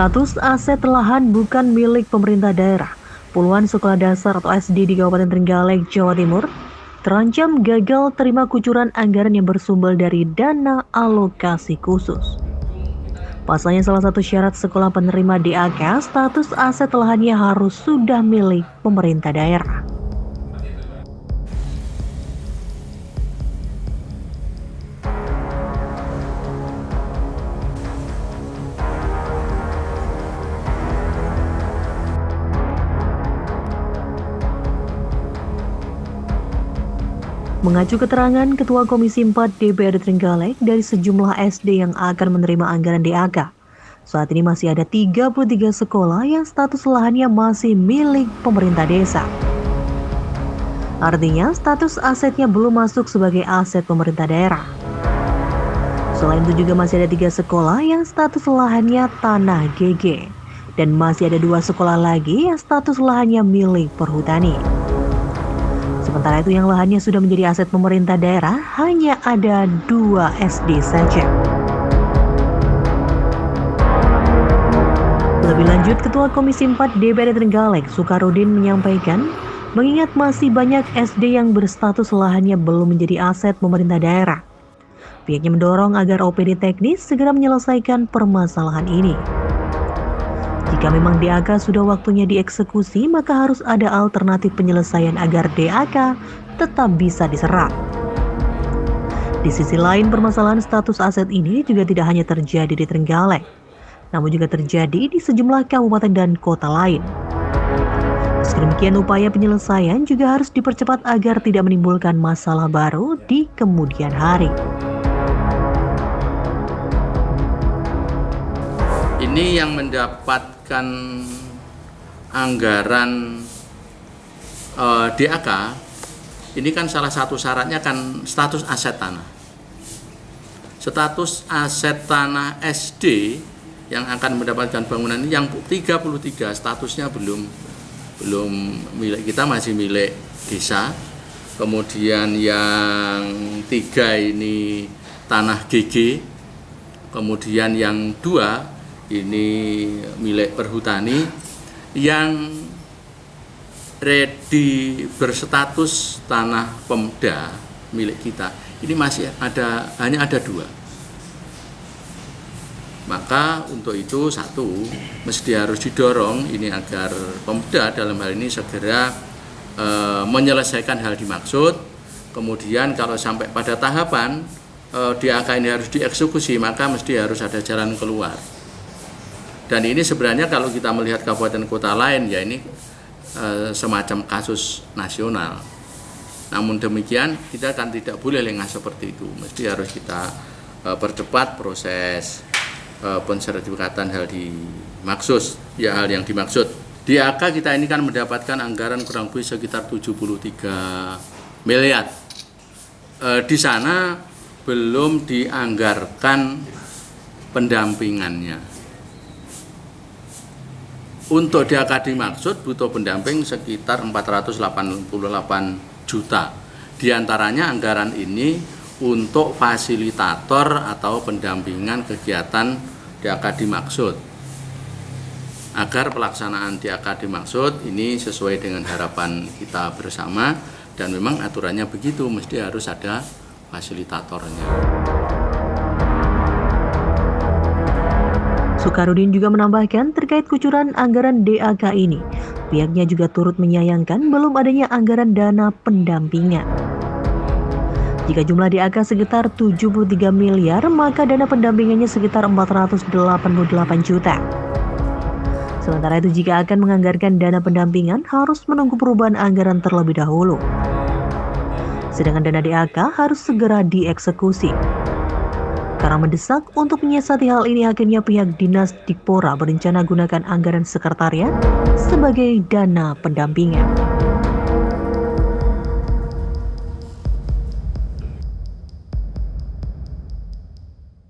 Status aset lahan bukan milik pemerintah daerah. Puluhan sekolah dasar atau SD di Kabupaten Trenggalek, Jawa Timur terancam gagal terima kucuran anggaran yang bersumber dari dana alokasi khusus. Pasalnya salah satu syarat sekolah penerima DAK, status aset lahannya harus sudah milik pemerintah daerah. Mengacu keterangan Ketua Komisi 4 DPRD Trenggalek dari sejumlah SD yang akan menerima anggaran DAK, saat ini masih ada 33 sekolah yang status lahannya masih milik pemerintah desa. Artinya, status asetnya belum masuk sebagai aset pemerintah daerah. Selain itu juga masih ada 3 sekolah yang status lahannya tanah GG, dan masih ada 2 sekolah lagi yang status lahannya milik perhutani. Sementara itu yang lahannya sudah menjadi aset pemerintah daerah hanya ada 2 SD saja. Lebih lanjut, Ketua Komisi 4 DPRD Trenggalek, Sukarudin menyampaikan, mengingat masih banyak SD yang berstatus lahannya belum menjadi aset pemerintah daerah. Pihaknya mendorong agar OPD teknis segera menyelesaikan permasalahan ini. Jika memang DAK sudah waktunya dieksekusi, maka harus ada alternatif penyelesaian agar DAK tetap bisa diserap. Di sisi lain, permasalahan status aset ini juga tidak hanya terjadi di Trenggalek, namun juga terjadi di sejumlah kabupaten dan kota lain. Meski demikian, upaya penyelesaian juga harus dipercepat agar tidak menimbulkan masalah baru di kemudian hari. Ini yang mendapatkan anggaran DAK, ini kan salah satu syaratnya kan status aset tanah. Status aset tanah SD yang akan mendapatkan bangunan ini yang 33 statusnya belum milik kita, masih milik desa. Kemudian yang 3 ini tanah GG. Kemudian yang 2 ini milik perhutani, yang ready berstatus tanah Pemda milik kita ini masih hanya ada 2. Maka untuk itu mesti harus didorong ini agar Pemda dalam hal ini segera menyelesaikan hal dimaksud. Kemudian kalau sampai pada tahapan DAK ini harus dieksekusi, maka mesti harus ada jalan keluar. Dan ini sebenarnya kalau kita melihat kabupaten kota lain, ya ini semacam kasus nasional. Namun demikian, kita kan tidak boleh lengah seperti itu. Mesti harus kita percepat proses pensertifikatan hal yang dimaksud. Di DAK kita ini kan mendapatkan anggaran kurang lebih sekitar 73 miliar. Di sana belum dianggarkan pendampingannya. Untuk DAK dimaksud butuh pendamping sekitar 488 juta. Di antaranya anggaran ini untuk fasilitator atau pendampingan kegiatan DAK dimaksud. Agar pelaksanaan DAK dimaksud ini sesuai dengan harapan kita bersama, dan memang aturannya begitu, mesti harus ada fasilitatornya. Sukarudin juga menambahkan terkait kucuran anggaran DAK ini, pihaknya juga turut menyayangkan belum adanya anggaran dana pendampingan. Jika jumlah DAK sekitar 73 miliar, maka dana pendampingannya sekitar 488 juta. Sementara itu jika akan menganggarkan dana pendampingan, harus menunggu perubahan anggaran terlebih dahulu. Sedangkan dana DAK harus segera dieksekusi. Karena mendesak untuk menyiasati hal ini, akhirnya pihak Dinas Dikpora berencana gunakan anggaran sekretariat sebagai dana pendampingan.